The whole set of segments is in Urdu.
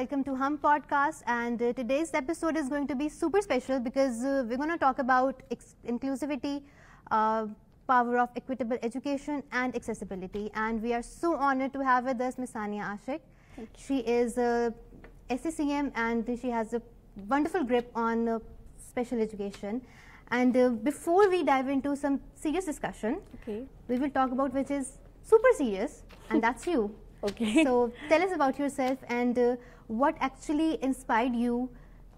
welcome to Hum Podcast, and today's episode is going to be super special because we're going to talk about inclusivity, power of equitable education and accessibility, and we are so honored to have with us Ms. Sania Ashik. She is SCCM and she has a wonderful grip on special education. And before we dive into some serious discussion, we will talk about which is super serious, and that's you. Okay. So tell us about yourself and what actually inspired you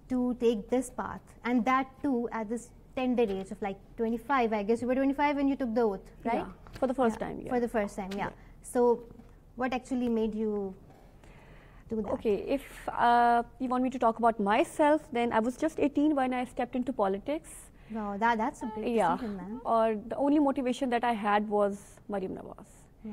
to take this path, and that too at this tender age of like 25. I guess you were 25 when you took the oath, right? Yeah, for the first time. Yeah. For the first time, yeah. So what actually made you do that? Okay, if you want me to talk about myself, then I was just 18 when I stepped into politics. Wow, that's a big decision, man. Or the only motivation that I had was Mariam Nawaz. Yeah.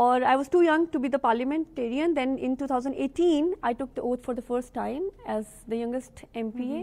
Or I was too young to be the parliamentarian. Then in 2018, I took the oath for the first time as the youngest MPA.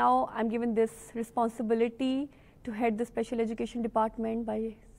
now I'm given this responsibility to head the special education department by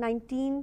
19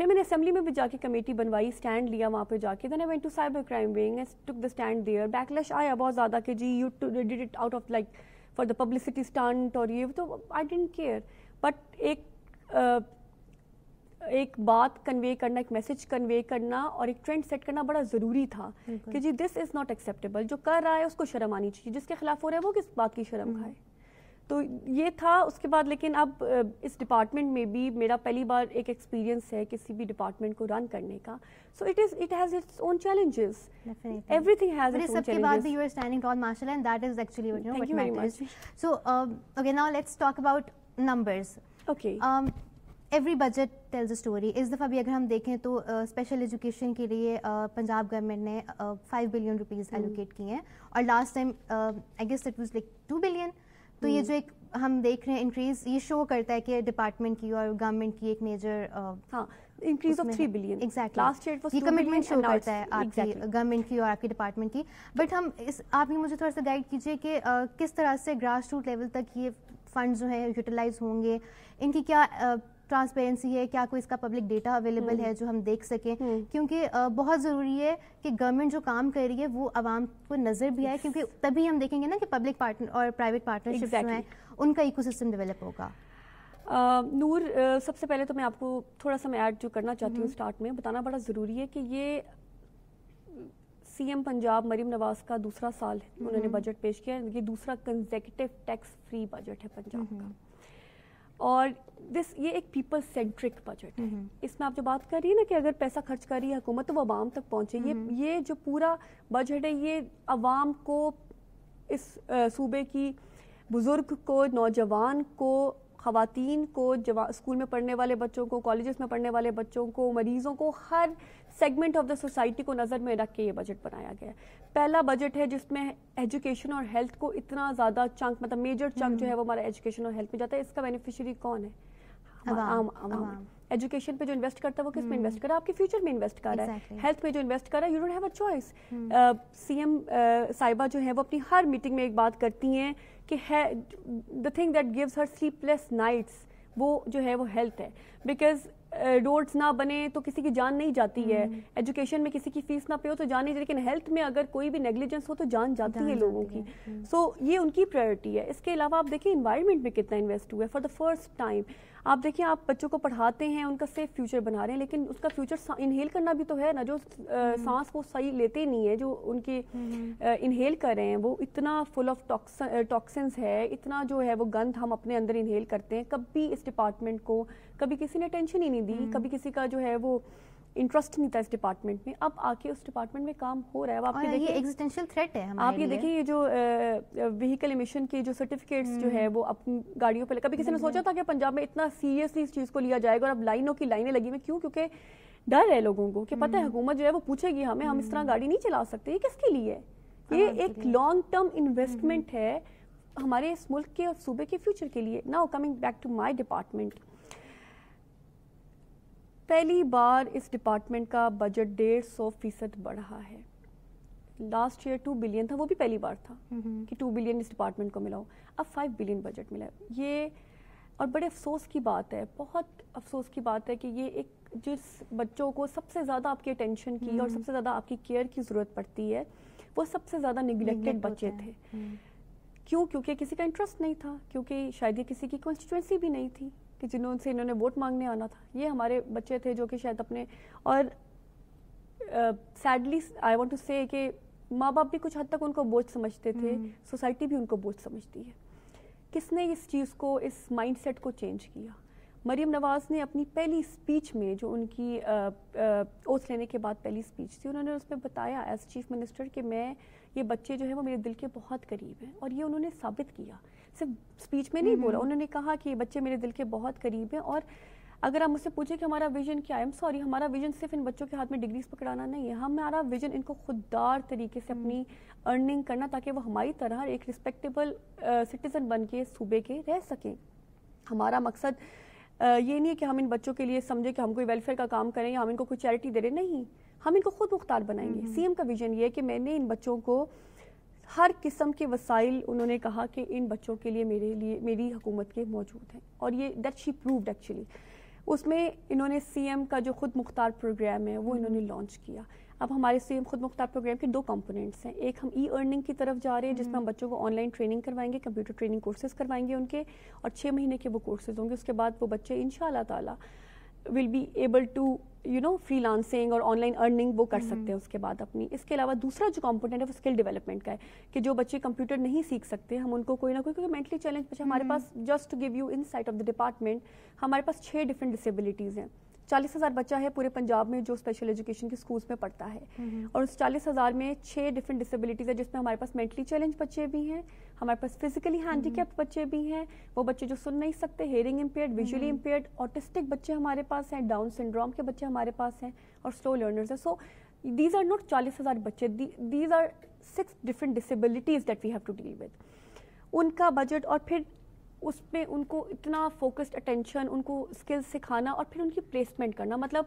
پھر میں نے اسمبلی میں بھی جا کے کمیٹی بنوائی, اسٹینڈ لیا وہاں پہ جا کے. Then I went to cyber crime wing and took the stand there. Backlash آیا بہت زیادہ کہ جی you did it out of like for the publicity stunt اور یہ, تو آئی ڈنٹ کیئر. بٹ ایک بات کنوے کرنا, ایک میسج کنوے کرنا اور ایک ٹرینڈ سیٹ کرنا بڑا ضروری تھا کہ جی دس از ناٹ ایکسیپٹیبل. جو کر رہا ہے اس کو شرم آنی چاہیے, جس کے خلاف ہو رہا ہے وہ کس بات کی شرم کھائے. تو یہ تھا. اس کے بعد لیکن اب اس ڈپارٹمنٹ میں بھی میرا پہلی بار ایک ایکسپیرینس ہے کسی بھی ڈپارٹمنٹ کو رن کرنے کا. So it has its own challenges, everything has its own challenges. سب کے بعد بھی یو آر اسٹینڈنگ ٹال ماشاءاللہ, and that is actually what matters. So okay, now let's talk about numbers. Okay. Every budget tells a story. اس دفعہ بھی اگر ہم دیکھیں تو اسپیشل ایجوکیشن کے لیے پنجاب گورنمنٹ نے 5 بلین روپیز ایلوکیٹ کیے ہیں, اور last time I guess it was like 2 billion. تو یہ جو ایک ہم دیکھ رہے ہیں انکریز, یہ شو کرتا ہے کہ ڈپارٹمنٹ کی اور گورنمنٹ کی ایک major increase of 3 billion. Exactly یہ کمٹمنٹ شو کرتا ہے آپ کی گورنمنٹ کی اور آپ کی ڈپارٹمنٹ کی. بٹ ہم آپ مجھے تھوڑا سا گائڈ کیجیے کہ کس طرح سے گراس روٹ لیول تک یہ فنڈ جو ہیں یوٹیلائز ہوں گے, ان کی کیا ٹرانسپیرنسی ہے, کیا کوئی اس کا پبلک ڈیٹا اویلیبل ہے جو ہم دیکھ سکیں, کیونکہ بہت ضروری ہے کہ گورنمنٹ جو کام کر رہی ہے وہ عوام کو نظر بھی آئے, کیونکہ تبھی ہم دیکھیں گے نا کہ پبلک پارٹنر اور پرائیویٹ پارٹنرشپ جو ہیں ان کا ایکو سسٹم ڈیولپ ہوگا. نور, سب سے پہلے تو میں آپ کو تھوڑا سا میں ایڈ جو کرنا چاہتی ہوں اسٹارٹ میں بتانا بڑا ضروری ہے کہ یہ سی ایم پنجاب مریم نواز کا دوسرا سال ہے انہوں نے بجٹ پیش کیا. یہ دوسرا کنزیکٹو ٹیکس فری بجٹ ہے پنجاب کا, اور یہ ایک پیپل سینٹرک بجٹ ہے. اس میں آپ جو بات کر رہی ہیں نا کہ اگر پیسہ خرچ کر رہی ہے حکومت تو وہ عوام تک پہنچے, یہ جو پورا بجٹ ہے یہ عوام کو, اس صوبے کی بزرگ کو, نوجوان کو, خواتین کو, اسکول میں پڑھنے والے بچوں کو, کالجز میں پڑھنے والے بچوں کو, مریضوں کو, ہر سیگمنٹ آف دا سوسائٹی کو نظر میں رکھ کے یہ بجٹ بنایا گیا ہے. پہلا بجٹ ہے جس میں ایجوکیشن اور ہیلتھ کو اتنا زیادہ چنک, مطلب میجر چنک جو ہے وہ ہمارا ایجوکیشن اور ہیلتھ میں جاتا ہے. اس کا بینیفیشری کون ہے؟ عوام. ایجوکیشن پہ جو انویسٹ کرتا ہے وہ کس میں انویسٹ کر رہا ہے؟ آپ کے فیوچر میں انویسٹ کر رہا ہے. ہیلتھ میں جو انویسٹ کر رہا ہے, you don't have a choice. C M صاحبہ جو ہے وہ اپنی ہر میٹنگ میں ایک بات کرتی ہیں کہ the thing that gives Hare sleep less nights وہ جو ہے وہ ہیلتھ ہے. بیکاز روڈز نہ بنے تو کسی کی جان نہیں جاتی ہے, ایجوکیشن میں کسی کی فیس نہ پے ہو تو جان نہیں جاتی, لیکن ہیلتھ میں اگر کوئی بھی نیگلیجنس ہو تو جان جاتی ہے لوگوں کی. سو یہ ان کی پرائرٹی ہے. اس کے علاوہ آپ دیکھیں انوائرمنٹ میں کتنا انویسٹ ہوا ہے. فار دا فرسٹ ٹائم آپ دیکھیں, آپ بچوں کو پڑھاتے ہیں, ان کا سیف فیوچر بنا رہے ہیں, لیکن اس کا فیوچر انہیل کرنا بھی تو ہے نا. جو سانس وہ صحیح لیتے نہیں ہے, جو ان کے انہیل کر رہے ہیں وہ اتنا فل آف ٹاکسنز ہے, اتنا جو ہے وہ گند ہم اپنے اندر انہیل کرتے ہیں. کبھی اس ڈپارٹمنٹ کو کبھی کسی نے ٹینشن ہی نہیں دی, کبھی کسی کا جو ہے وہ انٹرسٹ نہیں تھا اس ڈپارٹمنٹ میں. اب آ کے اس ڈپارٹمنٹ میں کام ہو رہا ہے. آپ یہ ایگزسٹینشیل تھریٹ ہے. آپ یہ دیکھیں یہ جو وہیکل ایمیشن کی جو سرٹیفکیٹس جو ہے وہ اپنی گاڑیوں پہ, کبھی کسی نے سوچا تھا کہ پنجاب میں اتنا سیریسلی اس چیز کو لیا جائے گا, اور اب لائنوں کی لائنیں لگی ہوئی. کیوں؟ کیونکہ ڈر ہے لوگوں کو کہ پتہ ہے حکومت جو ہے وہ پوچھے گی ہمیں, ہم اس طرح گاڑی نہیں چلا سکتے. یہ کس کے لیے ہے؟ یہ ایک لانگ ٹرم انویسٹمنٹ ہے ہمارے اس ملک کے اور صوبے کے فیوچر کے لیے. Now coming back to my department, پہلی بار اس ڈپارٹمنٹ کا بجٹ 150% بڑھا ہے. لاسٹ ایئر 2 بلین تھا, وہ بھی پہلی بار تھا کہ 2 بلین اس ڈپارٹمنٹ کو ملا ہو. اب 5 بلین بجٹ ملا ہے. یہ اور بڑے افسوس کی بات ہے, بہت افسوس کی بات ہے کہ یہ ایک جس بچوں کو سب سے زیادہ آپ کی اٹینشن کی اور سب سے زیادہ آپ کی کیئر کی ضرورت پڑتی ہے, وہ سب سے زیادہ نیگلیکٹڈ بچے تھے. کیوں؟ کیونکہ کسی کا انٹرسٹ نہیں تھا, کیونکہ شاید یہ کسی کی کانسٹیٹوئنسی بھی نہیں تھی کہ جنہوں سے انہوں نے ووٹ مانگنے آنا تھا. یہ ہمارے بچے تھے جو کہ شاید اپنے, اور سیڈلی آئی وانٹ ٹو سے کہ ماں باپ بھی کچھ حد تک ان کو بوجھ سمجھتے تھے, سوسائٹی بھی ان کو بوجھ سمجھتی ہے. کس نے اس چیز کو, اس مائنڈ سیٹ کو چینج کیا؟ مریم نواز نے اپنی پہلی اسپیچ میں, جو ان کی اوتھ لینے کے بعد پہلی اسپیچ تھی, انہوں نے اس میں بتایا ایز چیف منسٹر کہ میں, یہ بچے جو ہیں وہ میرے دل کے بہت قریب ہیں. اور یہ انہوں نے ثابت کیا, صرف اسپیچ میں نہیں بولا, انہوں نے کہا کہ یہ بچے میرے دل کے بہت قریب ہیں. اور اگر آپ مجھ سے پوچھیں کہ ہمارا ویژن کیا ہے, ایم سوری, ہمارا ویژن صرف ان بچوں کے ہاتھ میں ڈگریز پکڑانا نہیں ہے. ہمارا ویژن ان کو خوددار طریقے سے اپنی ارننگ کرنا, تاکہ وہ ہماری طرح ایک رسپیکٹیبل سٹیزن بن کے صوبے کے رہ سکیں. ہمارا مقصد یہ نہیں ہے کہ ہم ان بچوں کے لیے سمجھیں کہ ہم کوئی ویلفیئر کا کام کریں یا ہم ان کو کوئی چیریٹی دے رہے, نہیں, ہم ان کو خود مختار بنائیں گے. سی ایم کا ویژن یہ ہے کہ میں نے ان بچوں کو ہر قسم کے وسائل, انہوں نے کہا کہ ان بچوں کے لیے میری حکومت کے موجود ہیں, اور یہ دیٹ شی پرووڈ ایکچولی. اس میں انہوں نے سی ایم کا جو خود مختار پروگرام ہے وہ انہوں نے لانچ کیا. اب ہمارے سی ایم خود مختار پروگرام کے 2 کمپوننٹس ہیں. ایک ہم ای ارننگ کی طرف جا رہے ہیں جس میں ہم بچوں کو آن لائن ٹریننگ کروائیں گے, کمپیوٹر ٹریننگ کورسز کروائیں گے ان کے, اور 6 مہینے کے وہ کورسز ہوں گے. اس کے بعد وہ بچے ان شاء اللہ تعالیٰ will be able to freelancing اور آن لائن ارننگ وہ کر سکتے ہیں اس کے بعد اپنی. اس کے علاوہ دوسرا جو کمپوننٹ ہے وہ اسکل ڈیولپمنٹ کا ہے کہ جو بچے کمپیوٹر نہیں سیکھ سکتے ہم ان کو کوئی نہ کوئی, کیونکہ مینٹلی چیلنج بچے ہمارے پاس, just to give you insight of the department, ہمارے پاس 6 ڈفرنٹ ڈسیبلٹیز ہیں. 40,000 بچہ ہے پورے پنجاب میں جو اسپیشل ایجوکیشن کے اسکولس میں پڑھتا ہے, اور اس 40,000 میں 6 ڈفرنٹ ڈسیبلٹیز ہے جس میں ہمارے پاس مینٹلی چیلنج بچے بھی ہیں, ہمارے پاس فزیکلی ہینڈی کیپڈ بچے بھی ہیں, وہ بچے جو سن نہیں سکتے, hearing impaired, visually impaired, autistic بچے ہمارے پاس ہیں, ڈاؤن سنڈروم کے بچے ہمارے پاس ہیں, اور سلو لرنرز ہیں. سو دیز آر ناٹ 40,000 بچے, these are 6 different disabilities that we have to deal with. ان کا بجٹ, اور پھر اس میں ان کو اتنا فوکسڈ اٹینشن, ان کو اسکلز سکھانا اور پھر ان کی پلیسمنٹ کرنا. مطلب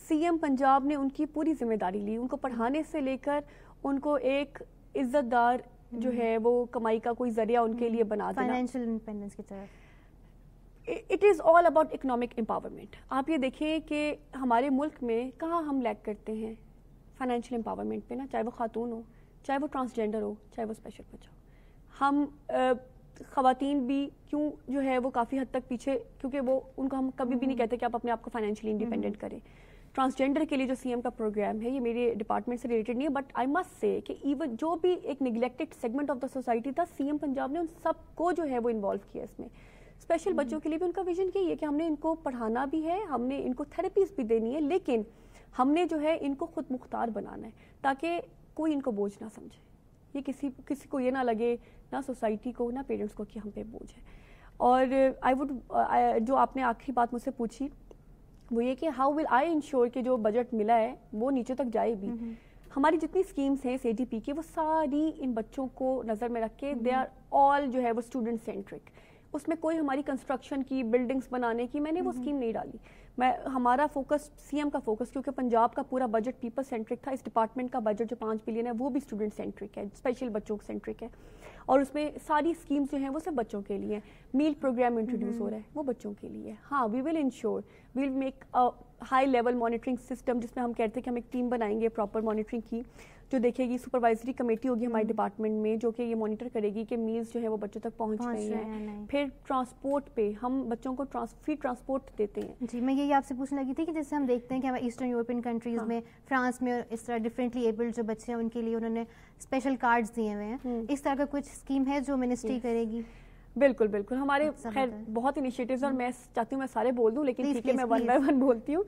سی ایم پنجاب نے ان کی پوری ذمہ داری لی, ان کو پڑھانے سے لے کر ان کو ایک عزت دار جو ہے وہ کمائی کا کوئی ذریعہ ان کے لیے بنا دینا, فائنینشیل انڈیپینڈنس کی طرف. It is all about economic empowerment. آپ یہ دیکھیں کہ ہمارے ملک میں کہاں ہم لیک کرتے ہیں فائنینشیل امپاورمنٹ پہ نا, چاہے وہ خاتون ہو, چاہے وہ ٹرانسجینڈر ہو, چاہے وہ اسپیشل بچہ ہو. ہم خواتین بھی کیوں جو ہے وہ کافی حد تک پیچھے, کیونکہ وہ ان کو ہم کبھی بھی نہیں کہتے کہ آپ اپنے آپ کو فائنینشلی انڈیپینڈنٹ کریں. ٹرانسجینڈر کے لیے جو سی ایم کا پروگرام ہے, یہ میرے ڈپارٹمنٹ سے ریلیٹڈ نہیں ہے, بٹ آئی مسٹ سے کہ ایون جو بھی ایک neglected segment of the society تھا, سی ایم پنجاب نے ان سب کو جو ہے وہ انوالو کیا اس میں. اسپیشل بچوں کے لیے بھی ان کا ویژن یہی ہے کہ ہم نے ان کو پڑھانا بھی ہے, ہم نے ان کو تھراپیز بھی دینی ہے, لیکن ہم نے جو ہے ان کو خود مختار بنانا ہے تاکہ کوئی ان کو بوجھ نہ سمجھے. یہ کسی کو یہ نہ لگے, نہ سوسائٹی کو نہ پیرنٹس کو, کہ ہم پہ بوجھ ہے. اور جو آپ نے آخری بات مجھ سے پوچھی وہ یہ کہ ہاؤ ول آئی انشور کہ جو بجٹ ملا ہے وہ نیچے تک جائے بھی. ہماری جتنی اسکیمس ہیں سی ڈی پی کی وہ ساری ان بچوں کو نظر میں رکھ کے, دے آر آل جو ہے وہ اسٹوڈنٹ سینٹرک. اس میں کوئی ہماری کنسٹرکشن کی, بلڈنگس بنانے کی میں نے وہ اسکیم نہیں ڈالی. ہمارا فوکس, سی ایم کا فوکس, کیونکہ پنجاب کا پورا بجٹ پیپل سینٹرک تھا, اس ڈپارٹمنٹ کا بجٹ جو 5 بلین ہے وہ بھی اسٹوڈنٹ سینٹرک ہے, اسپیشل بچوں سینٹرک ہے, اور اس میں ساری اسکیمز جو ہیں وہ صرف بچوں کے لیے ہیں. میل پروگرام انٹروڈیوس ہو رہا ہے وہ بچوں کے لیے. ہاں we will ensure, we will make high level monitoring system جس میں ہم کہتے ہیں کہ ہم ایک ٹیم بنائیں گے پراپر مانیٹرنگ کی, جو دیکھے گی. سپروائزری کمیٹی ہوگی ہمارے ڈپارٹمنٹ میں جو کہ یہ مانیٹر کرے گی کہ میلز جو ہے وہ بچوں تک پہنچ رہی ہیں. پھر ٹرانسپورٹ پہ ہم بچوں کو فری ٹرانسپورٹ دیتے ہیں. جی میں یہی آپ سے پوچھنے لگی تھی کہ جیسے ہم دیکھتے ہیں کہ ہمارے ایسٹرن یورپین کنٹریز میں, فرانس میں, اس طرح ڈفرینٹلی ایبلڈ جو بچے ہیں ان کے لیے انہوں نے اسپیشل کارڈز دیے ہوئے ہیں. اس طرح کا کچھ اسکیم ہے جو منسٹری کرے گی؟ بالکل بالکل, ہمارے خیر بہت انیشیٹیوز, اور میں چاہتی ہوں میں سارے بول دوں, لیکن ٹھیک ہے میں 1 بائی 1 بولتی ہوں.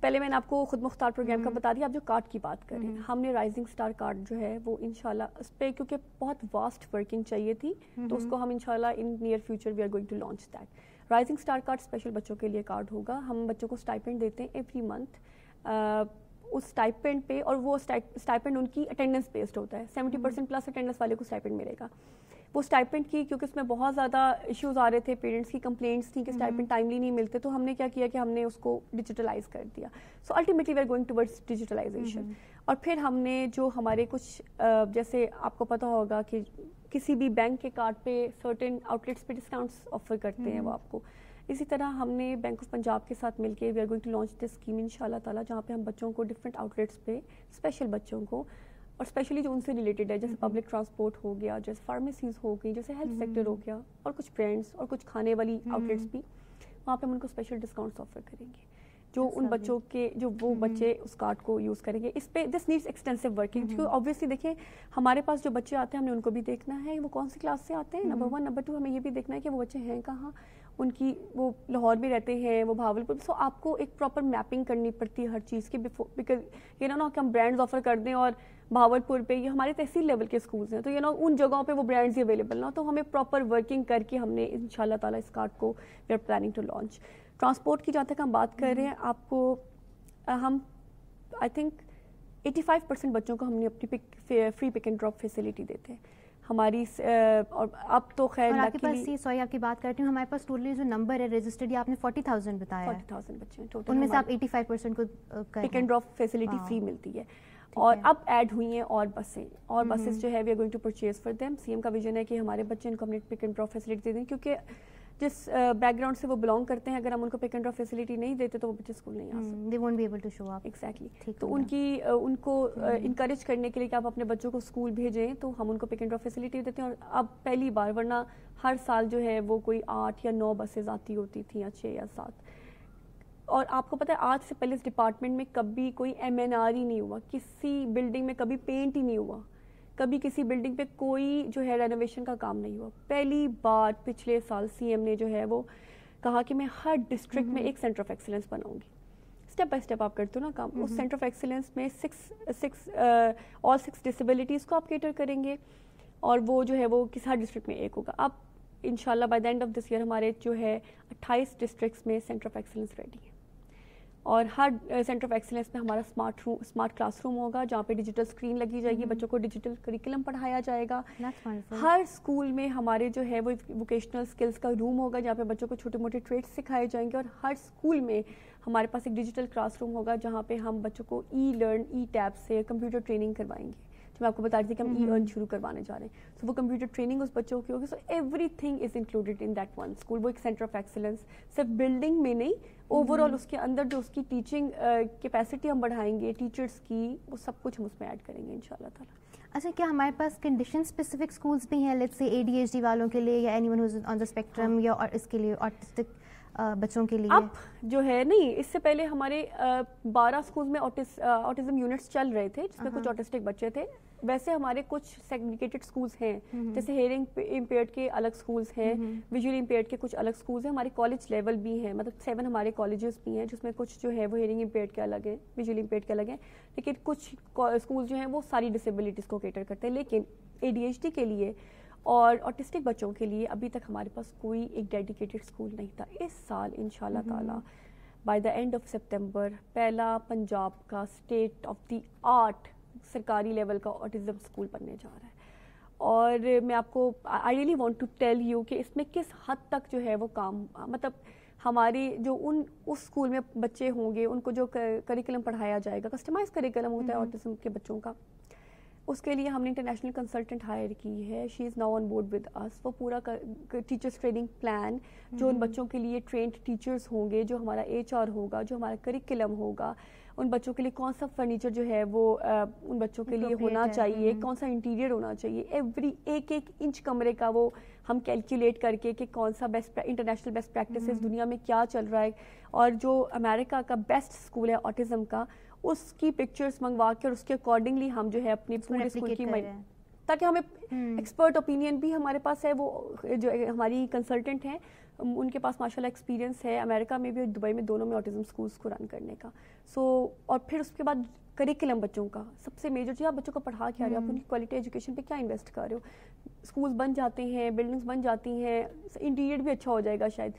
پہلے میں نے آپ کو خود مختار پروگرام کا بتا دیا. آپ جو کارڈ کی بات کریں, ہم نے رائزنگ اسٹار کارڈ جو ہے وہ انشاءاللہ اس پہ, کیونکہ بہت واسٹ ورکنگ چاہیے تھی, تو اس کو ہم انشاءاللہ in near future we are going to launch that. Rising star card special بچوں کے لیے کارڈ ہوگا. ہم بچوں کو اسٹائپنڈ دیتے ہیں ایوری منتھ. اس اسٹائپنڈ پہ, اور وہ اسٹائپنڈ ان کی اٹینڈنس بیسڈ ہوتا ہے, 70% پلس اٹینڈنس والے کو اسٹائپنڈ ملے گا. وہ اسٹائپنڈ کی, کیونکہ اس میں بہت زیادہ ایشوز آ رہے تھے, پیرنٹس کی کمپلینٹس تھیں کہ اسٹائپنڈ ٹائملی نہیں ملتے, تو ہم نے کیا کیا کہ ہم نے اس کو ڈیجیٹلائز کر دیا. So ultimately we are going towards digitalization. اور پھر ہم نے جو ہمارے کچھ, جیسے آپ کو پتہ ہوگا کہ کسی بھی بینک کے کارڈ پہ سرٹن آؤٹلیٹس پہ ڈسکاؤنٹس آفر کرتے ہیں وہ آپ کو, اسی طرح ہم نے بینک آف پنجاب کے ساتھ مل کے we are going to launch this scheme ان شاء اللہ تعالیٰ, جہاں پہ ہم بچوں کو ڈفرینٹ آؤٹلیٹس پہ, اسپیشل بچوں کو, اور اسپیشلی جو ان سے ریلیٹڈ ہے, جیسے پبلک ٹرانسپورٹ ہو گیا, جیسے فارمیسیز ہو گئی, جیسے ہیلتھ سیکٹر ہو گیا, اور کچھ برانڈس اور کچھ کھانے والی آؤٹلیٹس بھی, وہاں پہ ہم ان کو اسپیشل ڈسکاؤنٹس آفر کریں گے جو ان بچوں کے, جو وہ بچے اس کارڈ کو یوز کریں گے. اس پہ دس نیڈس ایکسٹینسو ورکنگ, کیونکہ آبویسلی دیکھیں ہمارے پاس جو بچے آتے ہیں ہم نے ان کو بھی دیکھنا ہے وہ کون سی کلاس سے آتے ہیں, نمبر 1. نمبر 2 ہمیں یہ بھی دیکھنا ہے کہ وہ بچے ہیں کہاں, ان کی وہ لاہور میں رہتے ہیں, وہ بھاولپور. سو آپ کو ایک پراپر میپنگ کرنی پڑتی ہے ہر چیز کی, بیکاز یہ نا کہ ہم برانڈز آفر کر دیں اور بھاولپور پہ, یہ ہمارے تحصیل لیول کے اسکولز ہیں, تو ان جگہوں پہ وہ برانڈز ہی اویلیبل نہ, تو ہمیں پراپر ورکنگ کر کے ہم نے ان شاء اللہ تعالیٰ اس کارڈ کو we are planning to launch. Transport کی جہاں تک ہم بات کر رہے ہیں, آپ کو ہم آئی تھنک 85% بچوں کو ہم نے اپنی free pick and drop facility دیتے ہیں ہماری. اور اب تو خیر آپ کے پاس, سوری آپ کی بات کرتی ہوں, ہمارے پاس ٹوٹلی جو نمبر ہے رجسٹرڈ, آپ نے 40,000 بتایا ہے, 40,000 بچے ہیں, ان میں سے آپ 85% کو پک اینڈ ڈراپ فیسلٹی فری ملتی ہے. اور اب ایڈ ہوئی ہیں اور بسیں جو ہے we are going to purchase for them. C M کا ویژن ہے کہ ہمارے بچے ان کو ہم نے پک اینڈ ڈراپ فیسلٹی دے دیں, کیونکہ جس بیک گراؤنڈ سے وہ بلانگ کرتے ہیں, اگر ہم ان کو پک اینڈ ڈراپ فیسلٹی نہیں دیتے تو وہ بچے اسکول نہیں آ سکتے. They won't be able to show up. Exactly. تو ان کو انکریج کرنے کے لیے کہ آپ اپنے بچوں کو اسکول بھیجیں, تو ہم ان کو پک اینڈ ڈراپ فیسلٹی دیتے ہیں. اور اب پہلی بار, ورنہ ہر سال جو ہے وہ کوئی 8 یا 9 بسیں آتی ہوتی تھیں, یا 6 یا 7. اور آپ کو پتہ ہے آج سے پہلے اس ڈپارٹمنٹ میں کبھی کوئی MNR ہی نہیں ہوا, کسی بلڈنگ میں کبھی پینٹ ہی نہیں ہوا, کبھی کسی بلڈنگ پہ کوئی جو ہے رینوویشن کا کام نہیں ہوا. پہلی بار پچھلے سال CM نے جو ہے وہ کہا کہ میں ہر ڈسٹرکٹ میں ایک سینٹر آف ایکسیلنس بناؤں گی. اسٹیپ بائی اسٹیپ آپ کرتے ہو نا کام. اس سینٹر آف ایکسیلنس میں آل 6 ڈسیبلٹیز کو آپ کیٹر کریں گے, اور وہ جو ہے وہ ہر ڈسٹرکٹ میں ایک ہوگا. اب انشاءاللہ by the end of this year ہمارے جو ہے 28 ڈسٹرکٹس میں سینٹر آف ایکسیلنس ریڈی ہے. اور ہر سینٹر آف ایکسیلنس میں ہمارا اسمارٹ کلاس روم ہوگا, جہاں پہ ڈیجیٹل اسکرین لگی جائے گی, بچوں کو ڈیجیٹل کریکولم پڑھایا جائے گا. ہر اسکول میں ہمارے جو ہے وہ ووکیشنل اسکلس کا روم ہوگا, جہاں پہ بچوں کو چھوٹے موٹے ٹریڈس سکھائے جائیں گے. اور ہر اسکول میں ہمارے پاس ایک ڈیجیٹل کلاس روم ہوگا, جہاں پہ ہم بچوں کو ای ٹیب سے کمپیوٹر ٹریننگ کروائیں گے. جو میں آپ کو بتا رہی تھی کہ ہم ارن شروع کروانے جا رہے ہیں, تو وہ کمپیوٹر ٹریننگ اس بچوں کی ہوگی. So every thing is included in that one school. وہ ایک سینٹر آف ایکسیلنس صرف بلڈنگ میں نہیں, اوور آل اس کے اندر جو اس کی ٹیچنگ کیپیسٹی ہم بڑھائیں گے ٹیچرس کی, وہ سب کچھ ہم اس میں ایڈ کریں گے انشاءاللہ تعالیٰ. اچھا, کیا ہمارے پاس کنڈیشن اسپیسیفک اسکولس بھی ہیں, لیٹس سے ADHD والوں کے لیے, یا any one who's on the spectrum, یا اس کے لیے آٹسٹک بچوں کے لیے؟ اب جو ہے نہیں, اس سے پہلے ہمارے 12 اسکولز میں آٹزم یونٹس چل رہے تھے, جس میں کچھ آٹسٹک بچے تھے. ویسے ہمارے کچھ سیگریگیٹڈ اسکولس ہیں, جیسے ہیئرنگ امپیئرڈ کے الگ اسکولس ہیں, ویژولی امپیئرڈ کے کچھ الگ اسکولس ہیں. ہمارے کالج لیول بھی ہیں, مطلب 7 ہمارے کالجز بھی ہیں, جس میں کچھ جو ہے وہ ہیئرنگ امپیئرڈ کے الگ ہیں, ویژولی امپیئرڈ کے الگ ہیں. لیکن کچھ اسکول جو ہیں وہ ساری ڈسیبلٹیز کو کیٹر کرتے ہیں. لیکن ADHD کے لیے اور آٹسٹک بچوں کے لیے ابھی تک ہمارے پاس کوئی ایک ڈیڈیکیٹڈ اسکول نہیں تھا. اس سال انشاءاللہ تعالیٰ by the end of September پہلا پنجاب کا اسٹیٹ آف دی آرٹ سرکاری لیول کا آٹزم اسکول بننے جا رہا ہے. اور میں آپ کو I really want to tell you کہ اس میں کس حد تک جو ہے وہ کام, مطلب ہماری جو اس اسکول میں بچے ہوں گے, ان کو جو کریکولم پڑھایا جائے گا, کسٹمائز کریکولم ہوتا ہے آٹزم کے بچوں کا, اس کے لیے ہم نے انٹرنیشنل کنسلٹنٹ ہائر کی ہے. She is now on board with us. وہ پورا ٹیچرس ٹریننگ پلان, جو ان بچوں کے لیے ٹرینڈ ٹیچرس ہوں گے, جو ہمارا HR ہوگا, جو ہمارا کریکولم ہوگا, ان بچوں کے لیے کون سا فرنیچر جو ہے وہ ان بچوں کے لیے ہونا چاہیے, کون سا انٹیریئر ہونا چاہیے, ایوری ایک انچ کمرے کا وہ ہم کیلکولیٹ کر کے کہ کون سا انٹرنیشنل بیسٹ پریکٹسز دنیا میں کیا چل رہا ہے, اور جو امریکہ کا بیسٹ اسکول ہے آٹزم کا, اس کی پکچرز منگوا کے اور اس کے اکارڈنگلی ہم جو ہے اپنی پورے اسکول کی, تاکہ ہمیں ایکسپرٹ اوپینین بھی ہمارے پاس ہے. وہ جو ہماری کنسلٹنٹ ہیں ان کے پاس ماشاءاللہ ایکسپیرینس ہے امریکہ میں بھی اور دبئی میں, دونوں میں آٹزم اسکولس کو رن کرنے کا. اور پھر اس کے بعد کریکولم بچوں کا سب سے میجر چیز, آپ بچوں کو پڑھا کیا رہے ہو, آپ ان کی کوالٹی ایجوکیشن پہ کیا انویسٹ کر رہے ہو. اسکولس بن جاتے ہیں, بلڈنگس بن جاتی ہیں, انٹیریئر بھی اچھا ہو جائے گا شاید,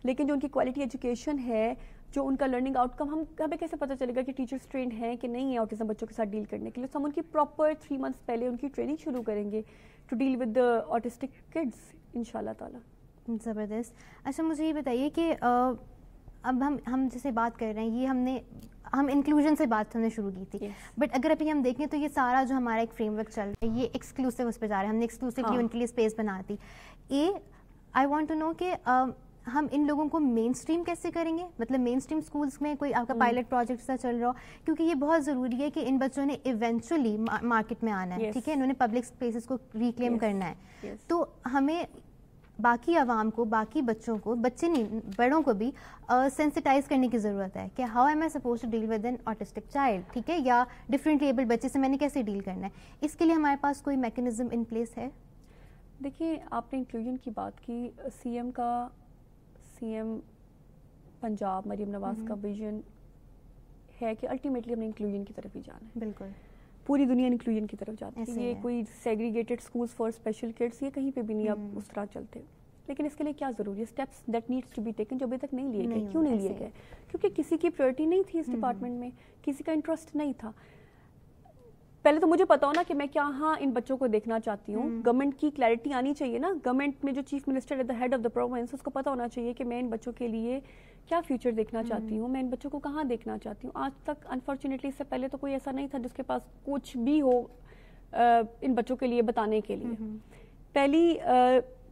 لیکن جو ان کی کوالٹی ایجوکیشن ہے, جو ان کا لرننگ آؤٹ کم, ہمیں کیسے پتہ چلے گا کہ ٹیچرس ٹرینڈ ہیں کہ نہیں ہے آٹزم بچوں کے ساتھ ڈیل کرنے کے لیے. ہم ان کی پراپر 3 months پہلے ان کی ٹریننگ شروع کریں گے to deal with the autistic kids انشاءاللہ تعالیٰ. زبردست. اچھا, مجھے یہ بتائیے کہ اب ہم جیسے بات کر رہے ہیں, یہ ہم انکلوژن سے بات ہم نے شروع کی تھی, بٹ اگر ابھی ہم دیکھیں تو یہ سارا جو ہمارا ایک فریم ورک چل رہا ہے, یہ ایکسکلوسیو اس پہ جا رہا ہے. ہم نے ایکسکلوسیولی ان کے لیے اسپیس بنا دی. آئی وانٹ ٹو نو کہ ہم ان لوگوں کو مین اسٹریم کیسے کریں گے, مطلب مین اسٹریم اسکولس میں کوئی آپ کا پائلٹ پروجیکٹ سا چل رہا ہو, کیونکہ یہ بہت ضروری ہے کہ ان بچوں نے ایونچولی مارکیٹ میں آنا ہے, ٹھیک ہے, انہوں نے پبلک اسپیسز کو ریکلیم کرنا ہے. تو ہمیں باقی عوام کو, باقی بچوں کو, بچے نہیں بڑوں کو بھی سینسٹائز کرنے کی ضرورت ہے کہ how am I suppose to deal with an autistic child, ٹھیک ہے, یا ڈفرینٹلی ایبلڈ بچے سے میں نے کیسے ڈیل کرنا ہے. اس کے لیے ہمارے پاس کوئی میکینزم ان پلیس ہے؟ دیکھیے, آپ نے انکلوژن کی بات کی, CM پنجاب مریم نواز کا ویژن ہے کہ الٹیمیٹلی ہم نے انکلوژن کی طرف ہی جانا ہے. بالکل, پوری دنیا انکلوژن کی طرف جاتی ہے. یہ کوئی segregated schools for special kids یہ کہیں پہ بھی نہیں اب اس طرح چلتے. لیکن اس کے لیے کیا ضروری ہے, steps that needs to be taken, جو ابھی تک نہیں لیے گئے. کیوں نہیں لیے گئے؟ کیونکہ کسی کی پریورٹی نہیں تھی اس ڈپارٹمنٹ میں, کسی کا انٹرسٹ نہیں تھا. پہلے تو مجھے پتا ہو نا کہ میں کہاں ان بچوں کو دیکھنا چاہتی ہوں. گورنمنٹ کی کلیئرٹی آنی چاہیے نا, گورنمنٹ میں جو chief minister at the head of the province, اس کو پتا ہونا چاہیے کہ میں ان بچوں کے لیے کیا فیوچر دیکھنا چاہتی ہوں, میں ان بچوں کو کہاں دیکھنا چاہتی ہوں. آج تک انفارچونیٹلی اس سے پہلے تو کوئی ایسا نہیں تھا جس کے پاس کچھ بھی ہو ان بچوں کے لیے بتانے کے لیے. پہلی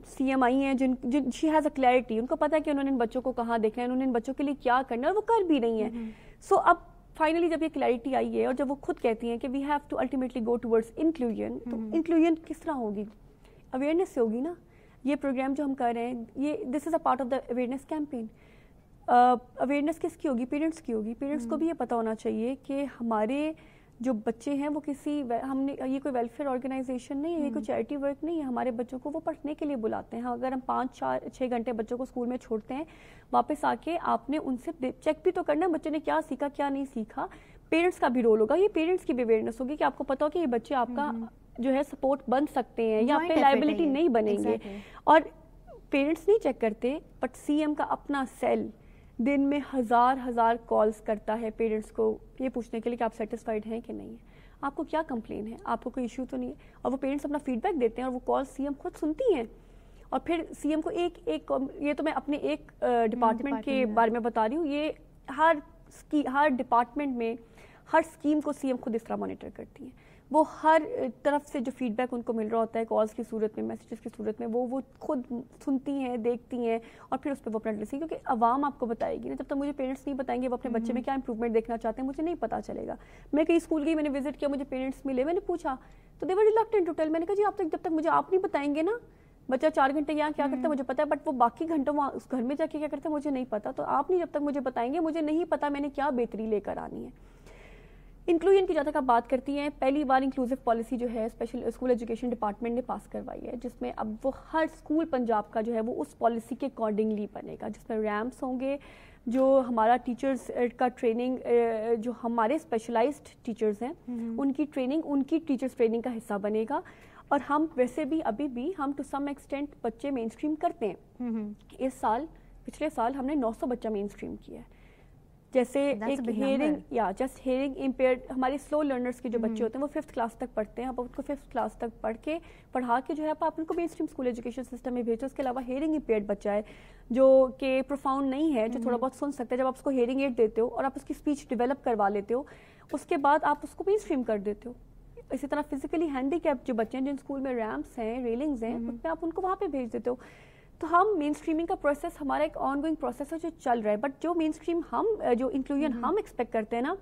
سی ایم آئی ہیں جن شی ہیز اے کلیئرٹی, ان کو پتا ہے کہ انہوں نے ان بچوں کو کہاں دیکھنا ہے, انہوں نے ان بچوں کے لیے کیا کرنا ہے, اور وہ کر بھی رہی ہیں. سو اب فائنلی جب یہ کلیئرٹی آئی ہے اور جب وہ خود کہتی ہیں کہ we have to ultimately go towards inclusion, تو انکلوژن کس طرح ہوگی؟ اویئرنیس سے ہوگی نا. یہ پروگرام جو ہم کر رہے ہیں, یہ this is a part of the awareness campaign. Awareness کس کی ہوگی؟ پیرنٹس کی ہوگی. پیرنٹس کو بھی یہ پتہ ہونا چاہیے کہ ہمارے جو بچے ہیں وہ کسی, ہم نے یہ کوئی ویلفیئر آرگنائزیشن نہیں ہے, یہ کوئی چیریٹی ورک نہیں ہے. ہمارے بچوں کو وہ پڑھنے کے لیے بلاتے ہیں. اگر ہم 5-4-6 گھنٹے بچوں کو اسکول میں چھوڑتے ہیں, واپس آ کے آپ نے ان سے چیک بھی تو کرنا ہے بچے نے کیا سیکھا کیا نہیں سیکھا. پیرنٹس کا بھی رول ہوگا, یہ پیرنٹس کی بھی اویئرنیس ہوگی کہ آپ کو پتا ہو کہ یہ بچے آپ کا جو ہے سپورٹ بن سکتے ہیں یا آپ پہ لائبلٹی نہیں بنیں گے. اور پیرنٹس نہیں چیک کرتے, بٹ سی ایم کا اپنا سیل دن میں ہزار کالز کرتا ہے پیرنٹس کو یہ پوچھنے کے لیے کہ آپ سیٹسفائیڈ ہیں کہ نہیں ہیں, آپ کو کیا کمپلین ہے, آپ کو کوئی ایشو تو نہیں ہے. اور وہ پیرنٹس اپنا فیڈ بیک دیتے ہیں اور وہ کال سی ایم خود سنتی ہیں. اور پھر سی ایم کو ایک یہ تو میں اپنے ایک ڈپارٹمنٹ کے بارے میں بتا رہی ہوں, یہ ہر ڈپارٹمنٹ میں ہر اسکیم کو سی ایم خود اس طرح مانیٹر کرتی ہیں. وہ ہر طرف سے جو فیڈ بیک ان کو مل رہا ہوتا ہے کالز کی صورت میں, میسیجز کی صورت میں, وہ خود سنتی ہیں, دیکھتی ہیں, اور پھر اس پہ وہ اپنا ڈیسیژن, کیونکہ عوام آپ کو بتائے گی نا. جب تک مجھے پیرنٹس نہیں بتائیں گے وہ اپنے بچے میں کیا امپروومنٹ دیکھنا چاہتے ہیں, مجھے نہیں پتا چلے گا. میں کہیں اسکول گئی, میں نے وزٹ کیا, مجھے پیرنٹس ملے, میں نے پوچھا تو دے ور ریلکٹنٹ ٹو ٹیل. میں نے کہا جی آپ تک جب تک مجھے آپ نہیں بتائیں گے نا, بچہ 4 گھنٹے یہاں کیا کرتا ہے مجھے پتا ہے, بٹ وہ باقی گھنٹوں وہاں اس گھر میں جا کے کیا کرتا ہے مجھے نہیں پتا. تو آپ نہیں جب تک مجھے بتائیں گے, مجھے نہیں پتا میں نے کیا بہتری لے کر آنی ہے. انکلوژن کی جہاں تک آپ بات کرتی ہیں, پہلی بار انکلوسو پالیسی جو ہے اسپیشل اسکول ایجوکیشن ڈپارٹمنٹ نے پاس کروائی ہے, جس میں اب وہ ہر اسکول پنجاب کا جو ہے وہ اس پالیسی کے اکارڈنگلی بنے گا, جس میں ریمپس ہوں گے, جو ہمارا ٹیچرز کا ٹریننگ, جو ہمارے اسپیشلائزڈ ٹیچرز ہیں ان کی ٹریننگ, ان کی ٹیچرز ٹریننگ کا حصہ بنے گا. اور ہم ویسے بھی ابھی بھی ہم ٹو سم ایکسٹینٹ بچے مین اسٹریم کرتے ہیں. اس سال, پچھلے سال ہم نے 900 بچہ مین اسٹریم کیا ہے. جیسے ایک ہیئرنگ امپیئرڈ ہماری سلو لرنرز کے جو بچے ہوتے ہیں وہ 5th کلاس تک پڑھتے ہیں. آپ ان کو 5th کلاس تک پڑھا کے جو ہے آپ ان کو مین اسٹریم اسکول ایجوکیشن سسٹم میں بھیجو. اس کے علاوہ ہیئرنگ امپیئرڈ بچہ ہے جو کہ پروفاؤنڈ نہیں ہے, جو تھوڑا بہت سن سکتا ہے, جب آپ اس کو ہیئرنگ ایڈ دیتے ہو اور آپ اس کی اسپیچ ڈیولپ کروا لیتے ہو, اس کے بعد آپ اس کو مین اسٹریم کر دیتے ہو. اسی طرح فزیکلی ہینڈی کیپ جو بچے ہیں جن اسکول میں ریمپس ہیں, ریلنگز ہیں, اس میں آپ ان کو وہاں پہ بھیج دیتے ہو. تو ہم مین اسٹریمنگ کا پروسیس ہمارا ایک آن گوئنگ پروسیس ہے جو چل رہا ہے. بٹ جو مین اسٹریم ہم جو انکلوژن ہم ایکسپیکٹ کرتے ہیں نا,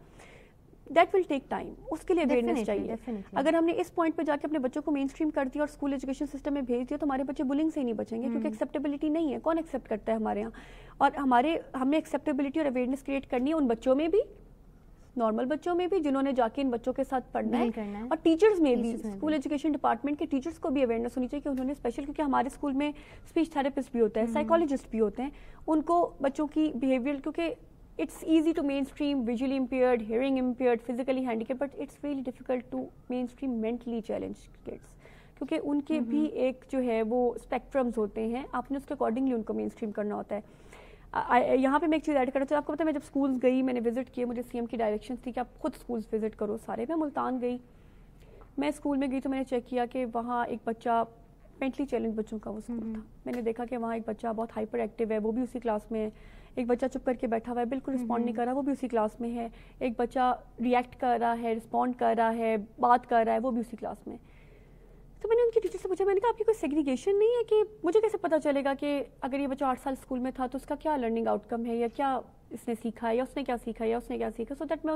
دیٹ ول ٹیک ٹائم. اس کے لیے اویئرنیس چاہیے. اگر ہم نے اس پوائنٹ پہ جا کے اپنے بچوں کو مین اسٹریم کر دیا اور اسکول ایجوکیشن سسٹم میں بھیج دیا تو ہمارے بچے بلنگ سے ہی نہیں بچیں گے, کیونکہ ایکسیپٹیبلٹی نہیں ہے. کون ایکسیپٹ کرتا ہے ہمارے یہاں؟ اور ہم نے ایکسیپٹیبلٹی اور اویئرنیس کریٹ کرنی ہے ان بچوں میں بھی, نارمل بچوں میں بھی جنہوں نے جا کے ان بچوں کے ساتھ پڑھنا ہے, اور ٹیچرز میں بھی, اسکول ایجوکیشن ڈپارٹمنٹ کے ٹیچرز کو بھی اویئرنیس ہونی چاہیے کہ انہوں نے اسپیشل, کیونکہ ہمارے اسکول میں اسپیچ تھراپسٹ بھی ہوتا ہے, سائیکالوجسٹ بھی ہوتے ہیں, ان کو بچوں کی بیہیویئر, کیونکہ it's easy to mainstream visually impaired, hearing impaired, physically handicap, but it's really difficult to mainstream mentally challenge kids, کیونکہ ان کے بھی ایک جو ہے وہ اسپیکٹرمز ہوتے ہیں, آپ نے اس کے اکارڈنگلی ان کو مین اسٹریم کرنا ہوتا ہے. یہاں پہ میں ایک چیز ایڈ کرنا چاہوں, آپ کو پتہ ہے میں جب اسکولس گئی, میں نے وزٹ کیے, مجھے سی ایم کی ڈائریکشنس تھی کہ آپ خود اسکولس وزٹ کرو سارے. میں ملتان گئی, میں اسکول میں گئی تو میں نے چیک کیا کہ وہاں ایک بچہ مینٹلی چیلنج بچوں کا وہ اسکول تھا. میں نے دیکھا کہ وہاں ایک بچہ بہت ہائپر ایکٹیو ہے, وہ بھی اسی کلاس میں ہے. ایک بچہ چپ کر کے بیٹھا ہوا ہے, بالکل رسپونڈ نہیں کر رہا, وہ بھی اسی کلاس میں ہے. ایک بچہ ریئیکٹ کر رہا ہے, رسپونڈ کر رہا ہے, بات کر رہا ہے, وہ بھی اسی کلاس میں. تو میں نے ان کی ٹیچر سے پوچھا, میں نے کہا آپ کی کوئی سیگریگیشن نہیں ہے کہ مجھے کیسے پتا چلے گا کہ اگر یہ بچہ 8 سال اسکول میں تھا تو اس کا کیا لرننگ آؤٹ کم ہے, یا کیا اس نے سیکھا ہے, یا اس نے کیا سیکھا, یا اس نے کیا سیکھا, سو دیٹ میں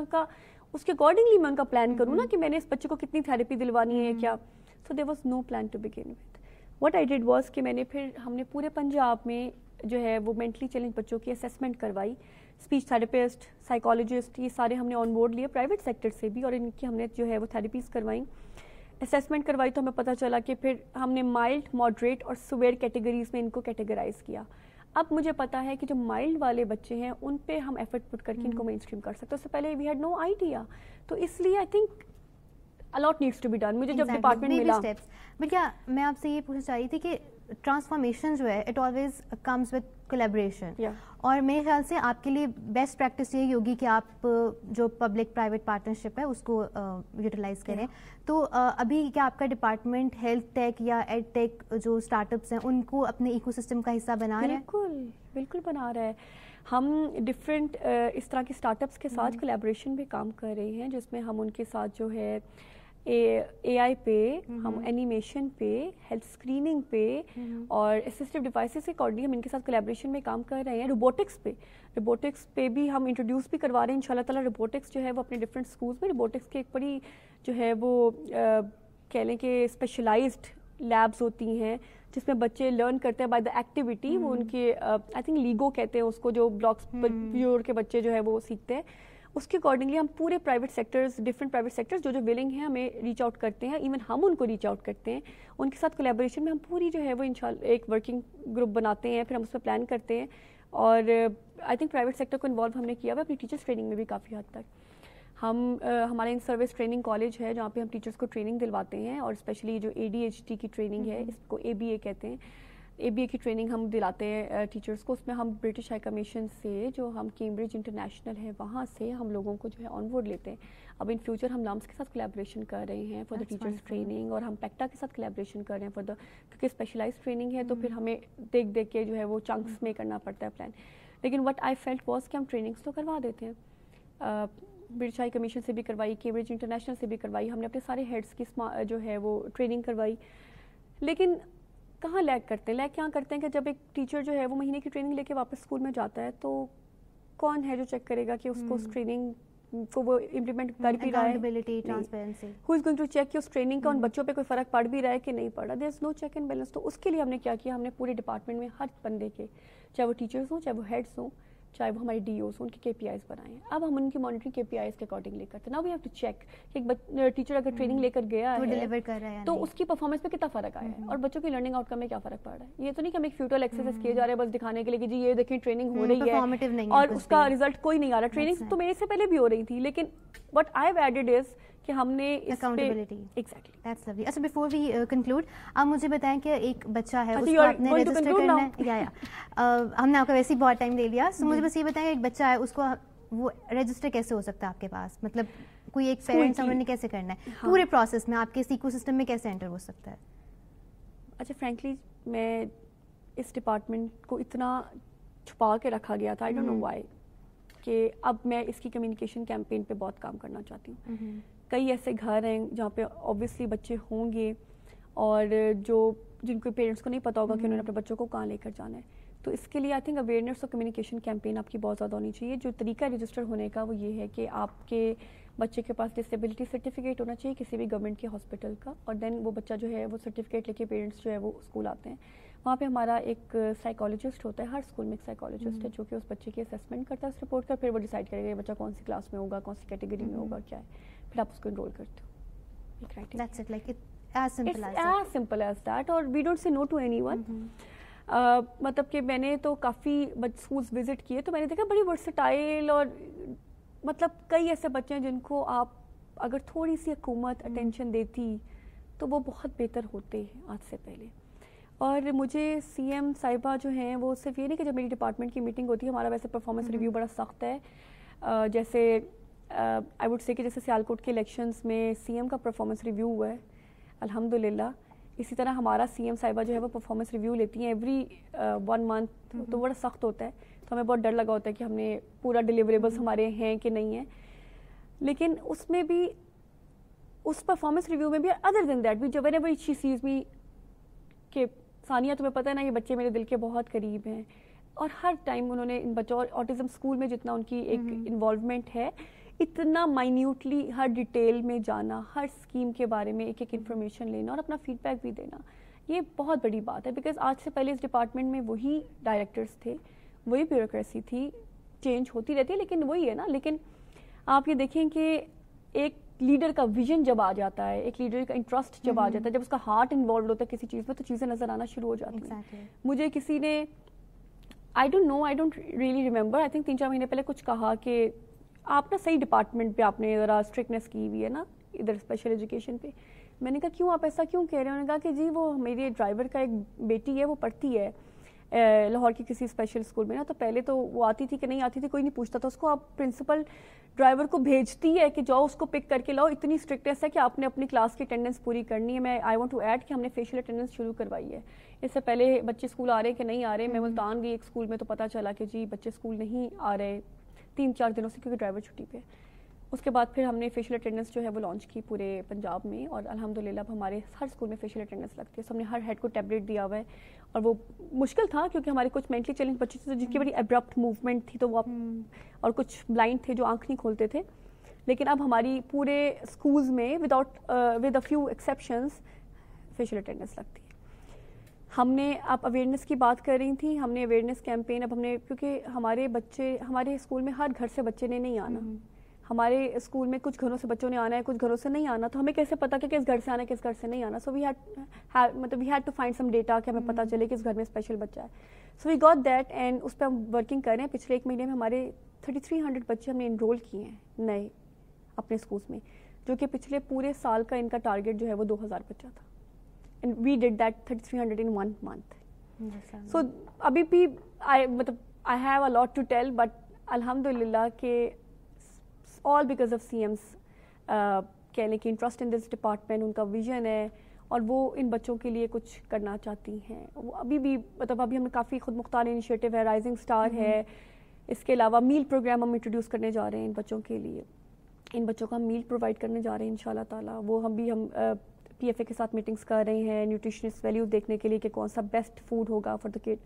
اس کے اکارڈنگلی میں ان کا پلان کروں نا کہ میں نے اس بچے کو کتنی تھراپی دلوانی ہے کیا. So there was no plan to begin with. What I did was کہ میں نے پھر ہم نے پورے پنجاب میں جو ہے وہ مینٹلی چیلنج بچوں کی اسیسمنٹ کروائی. اسپیچ تھراپسٹ, سائیکالوجسٹ, یہ سارے ہم نے آن بورڈ لیے پرائیویٹ سیکٹر سے بھی, اور ان کی ہم نے جو ہے وہ تھراپیز کروائیں, اسیسمنٹ کروائی. تو ہمیں پتہ چلا کہ پھر ہم نے مائلڈ, ماڈریٹ اور سویئر کیٹیگریز میں ان کو کیٹیگرائز کیا. اب مجھے پتا ہے کہ جو مائلڈ والے بچے ہیں ان پہ ہم ایفرٹ پٹ کر کے ان کو مین اسٹریم کر سکتے. اس سے پہلے وی ہیڈ نو آئیڈیا. تو اس لیے I think a lot needs to be done. مجھے جب ڈپارٹمنٹ ملا, بٹ کیا میں آپ سے یہ پوچھنا چاہ رہی تھی کہ ٹرانسفارمیشن جو ہے it always comes with collaboration, اور میرے خیال سے آپ کے لیے بیسٹ پریکٹس یہی ہوگی کہ آپ جو پبلک پرائیویٹ پارٹنرشپ ہے اس کو یوٹیلائز کریں. تو ابھی کیا آپ کا ڈپارٹمنٹ ہیلتھ ٹیک یا ایڈ ٹیک جو اسٹارٹ اپس ہیں ان کو اپنے ایکو سسٹم کا حصہ بنا رہے ہیں؟ بالکل بالکل بنا رہا ہے. ہم ڈفرینٹ اس طرح کے اسٹارٹ اپس کے ساتھ کولیبریشن بھی کام کر رہے ہیں, جس میں ہم ان کے ساتھ جو ہے AI پہ, ہم اینیمیشن پہ, ہیلتھ اسکریننگ پہ اور اسسٹیو ڈیوائسز کے اکارڈنگلی ہم ان کے ساتھ کولیبریشن میں کام کر رہے ہیں. روبوٹکس پہ بھی ہم انٹروڈیوس بھی کروا رہے ہیں ان شاء اللہ تعالیٰ. روبوٹکس جو ہے وہ اپنے ڈفرینٹ اسکولس میں روبوٹکس کی ایک بڑی جو ہے وہ کہہ لیں کہ اسپیشلائزڈ لیبس ہوتی ہیں جس میں بچے لرن کرتے ہیں بائی دا ایکٹیویٹی. وہ ان کے آئی تھنک لیگو کہتے ہیں اس کو, جو بلاکس پیور کے بچے جو ہے وہ سیکھتے ہیں. اس کے اکارڈنگلی ہم پورے private sectors, different private sectors جو ولنگ ہیں ہمیں ریچ آؤٹ کرتے ہیں. ایون ہم ان کو ریچ آؤٹ کرتے ہیں, ان کے ساتھ کولیبریشن میں ہم پوری جو ہے وہ انشاءاللہ ایک ورکنگ گروپ بناتے ہیں, پھر ہم اس پہ پلان کرتے ہیں. اور آئی تھنک پرائیویٹ سیکٹر کو انوالو ہم نے کیا ہوا اپنی ٹیچرس ٹریننگ میں بھی کافی حد تک. ہمارے ان سروس ٹریننگ کالج ہے جہاں پہ ہم ٹیچرس کو ٹریننگ دلواتے ہیں, اور اسپیشلی جو ADHD کی ٹریننگ ہے, اس کو ABA کہتے ہیں, ABA کی ٹریننگ ہم دلاتے ہیں ٹیچرس کو. اس میں ہم برٹش ہائی کمیشن سے, جو ہم کیمبرج انٹرنیشنل ہے وہاں سے ہم لوگوں کو جو ہے آن بورڈ لیتے ہیں. اب ان فیوچر ہم لامس کے ساتھ کولیبریشن کر رہے ہیں فار دا ٹیچرس ٹریننگ, اور ہم پیکٹا کے ساتھ کولیبریشن کر رہے ہیں فار دا, کیونکہ اسپیشلائز ٹریننگ ہے تو پھر ہمیں دیکھ کے جو ہے وہ چنکس میں کرنا پڑتا ہے پلان. لیکن وٹ آئی فیلٹ واز کہ ہم ٹریننگس تو کروا دیتے ہیں, برٹش ہائی کمیشن سے بھی کروائی, کیمبرج انٹرنیشنل سے بھی کروائی, ہم نے اپنے سارے ہیڈس کی جو ہے وہ ٹریننگ کروائی. لیکن کہاں لیگ کرتے ہیں, کیا کرتے ہیں کہ جب ایک ٹیچر جو ہے وہ مہینے کی ٹریننگ لے کے واپس اسکول میں جاتا ہے تو کون ہے جو چیک کرے گا کہ اس کو اس ٹریننگ کو وہ امپلیمنٹ کر بھی رہا ہے, ہو از گوئنگ ٹو چیک کہ اس ٹریننگ کا ان بچوں پہ کوئی فرق پڑ بھی رہا ہے کہ نہیں پڑ رہا. دیر از نو چیک اینڈ بیلنس. تو اس کے لیے ہم نے کیا کیا, ہم نے پورے ڈپارٹمنٹ میں ہر بندے کے, چاہے وہ ٹیچرس ہوں, چاہے وہ ہیڈس ہوں, چاہے وہ ہمارے DOs ہوں, ان کے KPIs بنائے ہیں. اب ہم ان کی مانیٹرنگ KPIs کے اکارڈنگلی کرتے ہیں. نا وی ہیو ٹو چیک کہ ایک ٹیچر اگر ٹریننگ لے کر گیا ہے تو اس کی پرفارمنس پہ کتنا فرق آیا ہے, اور بچوں کی لرننگ آؤٹ کم میں کیا فرق پڑ رہا ہے. یہ تو نہیں کہ ہم ایک فیوٹل ایکسرسائز کیے جا رہے ہیں بس دکھانے کے لیے کہ جی یہ دیکھیں ٹریننگ ہو رہی ہے اور اس کا ریزلٹ کوئی نہیں آ رہا. ٹریننگ تو میرے سے پہلے بھی ہو رہی تھی, لیکن وٹ آئی ہیو ایڈڈ از کہ ہم نے اکاؤنٹیبلٹی. Exactly, that's lovely. اچھا, بیفور وی کنکلوڈ, آپ مجھے بتائیں کہ ایک بچہ ہے, اس کو آپ نے رجسٹر کرنا ہے, یا ہم نے آپ کا ویسے ہی بہت ٹائم لے لیا, سو مجھے بس یہ بتائیں ایک بچہ ہے, اس کو وہ رجسٹر کیسے ہو سکتا ہے آپ کے پاس, مطلب کوئی ایک پیرنٹس انہوں نے کیسے کرنا ہے پورے پروسیس میں, آپ کے ایکو سسٹم میں کیسے انٹر ہو سکتا ہے؟ اچھا, فرینکلی میں اس ڈپارٹمنٹ کو اتنا چھپا کے رکھا گیا تھا, آئی ڈونٹ نو وائی, کہ اب میں اس کی کمیونیکیشن کیمپین پہ بہت کام کرنا چاہتی ہوں. کئی ایسے گھر ہیں جہاں پہ اوبویسلی بچے ہوں گے اور جن کو پیرنٹس کو نہیں پتا ہوگا کہ انہوں نے اپنے بچوں کو کہاں لے کر جانا ہے. تو اس کے لیے آئی تھنک اویئرنیس اور کمیونیکیشن کیمپین آپ کی بہت زیادہ ہونی چاہیے. جو طریقہ رجسٹر ہونے کا وہ یہ ہے کہ آپ کے بچے کے پاس ڈسیبلٹی سرٹیفکیٹ ہونا چاہیے کسی بھی گورنمنٹ کے ہاسپٹل کا, اور دین وہ بچہ جو ہے وہ سرٹیفکیٹ لے کے پیرنٹس جو ہے وہ اسکول آتے ہیں. وہاں پہ ہمارا ایک سائیکالوجسٹ ہوتا ہے, ہر اسکول میں ایک سائیکالوجسٹ ہے جو کہ اس بچے کی اسیسمنٹ کرتا ہے اس رپورٹ کا, پھر وہ ڈیسائڈ کرے گا یہ بچہ کون سی کلاس میں ہوگا, کون سی کیٹیگری میں ہوگا, کیا ہے, پھر آپ اس کو انرول کرتے ہو. That's it, like as simple as that. As simple as that, اور we don't say no to anyone. مطلب کہ میں نے تو کافی اسکولس وزٹ کیے تو میں نے دیکھا بڑی ورسٹائل, اور مطلب کئی ایسے بچے ہیں جن کو آپ اگر تھوڑی سی حکومت اٹینشن دیتی تو وہ بہت بہتر ہوتے ہیں آج سے پہلے. اور مجھے CM صاحبہ جو ہیں وہ صرف یہ نہیں کہ جب میری ڈپارٹمنٹ کی میٹنگ ہوتی ہے, ہمارا ویسے پرفارمنس ریویو بڑا سخت ہے, جیسے آئی وڈ سے کہ جیسے سیالکوٹ کے الیکشنز میں CM کا پرفارمنس ریویو ہوا ہے الحمدللہ, اسی طرح ہمارا CM صاحبہ جو ہے وہ پرفارمنس ریویو لیتی ہیں ایوری 1 month, تو بڑا سخت ہوتا ہے. تو ہمیں بہت ڈر لگا ہوتا ہے کہ ہم نے پورا ڈیلیوریبلس ہمارے ہیں کہ نہیں ہیں. لیکن اس میں بھی, اس پرفارمنس ریویو میں بھی, ادر دین دیٹ بھی, جو وین ایور شی سیز می کہ ثانیہ تمہیں پتہ ہے نا یہ بچے میرے دل کے بہت قریب ہیں, اور ہر ٹائم انہوں نے ان بچوں, آٹزم اسکول میں جتنا ان کی ایک انوالومنٹ ہے, اتنا مائنیوٹلی ہر ڈیٹیل میں جانا, ہر اسکیم کے بارے میں ایک انفارمیشن لینا اور اپنا فیڈ بیک بھی دینا, یہ بہت بڑی بات ہے. بیکاز آج سے پہلے اس ڈپارٹمنٹ میں وہی ڈائریکٹرس تھے, وہی بیوروکریسی تھی, چینج ہوتی رہتی ہے لیکن وہی ہے نا. لیکن آپ یہ دیکھیں کہ ایک لیڈر کا ویژن جب آ جاتا ہے, ایک لیڈر کا انٹرسٹ جب آ جاتا ہے, جب اس کا ہارٹ انوالوڈ ہوتا ہے کسی چیز میں, تو چیزیں نظر آنا شروع ہو جاتی ہیں. مجھے کسی نے, I don't really remember, I think 3-4 مہینے پہلے کچھ کہا کہ آپ نا صحیح ڈپارٹمنٹ پہ آپ نے ذرا اسٹرکٹنیس کی ہوئی ہے نا ادھر اسپیشل ایجوکیشن پہ. میں نے کہا کیوں, آپ ایسا کیوں کہہ رہے ہیں؟ انہوں نے کہا کہ جی وہ میرے ڈرائیور کا ایک بیٹی ہے, وہ پڑھتی ہے لاہور کی کسی اسپیشل اسکول میں نا, تو پہلے تو وہ آتی تھی کہ نہیں آتی تھی کوئی نہیں پوچھتا تھا اس کو, آپ پرنسپل ڈرائیور کو بھیجتی ہے کہ جاؤ اس کو پک کر کے لاؤ, اتنی اسٹرکٹنیس ہے کہ آپ نے اپنی کلاس کی اٹینڈنس پوری کرنی ہے. میں آئی وانٹ ٹو ایڈ کہ ہم نے فیشیل اٹینڈنس شروع کروائی ہے. اس سے پہلے بچے اسکول آ رہے کہ نہیں آ رہے, میں ملتان گئی ایک اسکول میں تو پتہ چلا کہ جی بچے اسکول نہیں آ رہے 3-4 دنوں سے کیونکہ ڈرائیور چھٹی پہ. اس کے بعد پھر ہم نے فیشیل اٹینڈنس جو ہے وہ لانچ کی پورے پنجاب میں, اور الحمدللہ اب ہمارے ہر اسکول میں فیشیل اٹینڈنس لگتی ہے. سو ہم نے ہر ہیڈ کو ٹیبلیٹ دیا ہوا ہے, اور وہ مشکل تھا کیونکہ ہمارے کچھ مینٹلی چیلنج بچے تھے جن کی بڑی ابرپٹ موومنٹ تھی, تو وہ اور کچھ بلائنڈ تھے جو آنکھ نہیں کھولتے تھے. لیکن اب ہماری پورے اسکولز میں with a few exceptions facial attendance لگتی ہے. ہم نے آپ اویئرنیس کی بات کر رہی تھیں, ہم نے اویئرنیس کیمپین اب ہم نے, کیونکہ ہمارے اسکول میں ہر گھر سے بچے نے نہیں آنا, ہمارے اسکول میں کچھ گھروں سے بچوں نے آنا ہے, کچھ گھروں سے نہیں آنا, تو ہمیں کیسے پتا کہ کس گھر سے آنا ہے کس گھر سے نہیں آنا. So we had to find some data کہ ہمیں پتہ چلے کس گھر میں اسپیشل بچہ ہے. سو وی گاٹ دیٹ, اینڈ اس پہ ہم ورکنگ کر رہے ہیں. پچھلے 1 مہینے میں ہمارے 3300 بچے ہم نے انرول کیے ہیں نئے اپنے اسکولس میں, جو کہ پچھلے پورے سال کا ان کا ٹارگیٹ جو ہے وہ 2000 بچہ تھا. And we did that 3300 in 1 month. So abhi bhi I have a lot to tell, but alhamdulillah ke all because of CM's kehne ki interest in this department, unka vision hai اور وہ ان بچوں کے لیے کچھ کرنا چاہتی ہیں. وہ ابھی بھی ابھی ہم نے کافی خود مختار انیشیٹو ہے, رائزنگ اسٹار ہے, اس کے علاوہ میل پروگرام ہم انٹروڈیوس کرنے جا رہے ہیں ان بچوں کے لیے. ان بچوں کو ہم میل پرووائڈ کرنے جا رہے ہیں انشاءاللہ تعالیٰ. وہ ہم پی ایف اے کے ساتھ میٹنگس کر رہے ہیں نیوٹریشنسٹ ویلیو دیکھنے کے لیے کہ کون سا بیسٹ فوڈ ہوگا فار دا کڈ.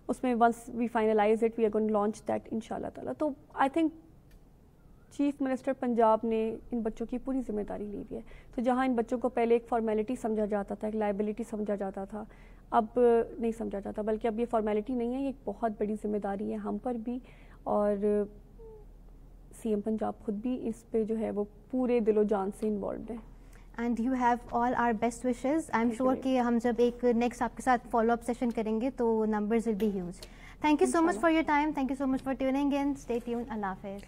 اس میں once we finalise it we are going to launch that انشاءاللہ تعالیٰ. تو I think chief minister Punjab نے ان بچوں کی پوری ذمہ داری لی ہوئی ہے. تو جہاں ان بچوں کو پہلے ایک فارمیلٹی سمجھا جاتا تھا, ایک لائبلٹی سمجھا جاتا تھا, اب نہیں سمجھا جاتا, بلکہ اب یہ فارمیلٹی نہیں ہے, یہ ایک بہت بڑی ذمہ داری ہے ہم پر بھی, اور سی ایم پنجاب خود بھی اس پہ جو ہے وہ پورے دل و جان سے انوالوڈ ہے. And you have all our best wishes. I am sure کہ ہم جب ایک نیکسٹ آپ کے ساتھ فالو اپ سیشن کریں گے تو numbers will be huge. Thank you so much for your time, thank you so much for tuning in. Stay tune. اللہ حافظ.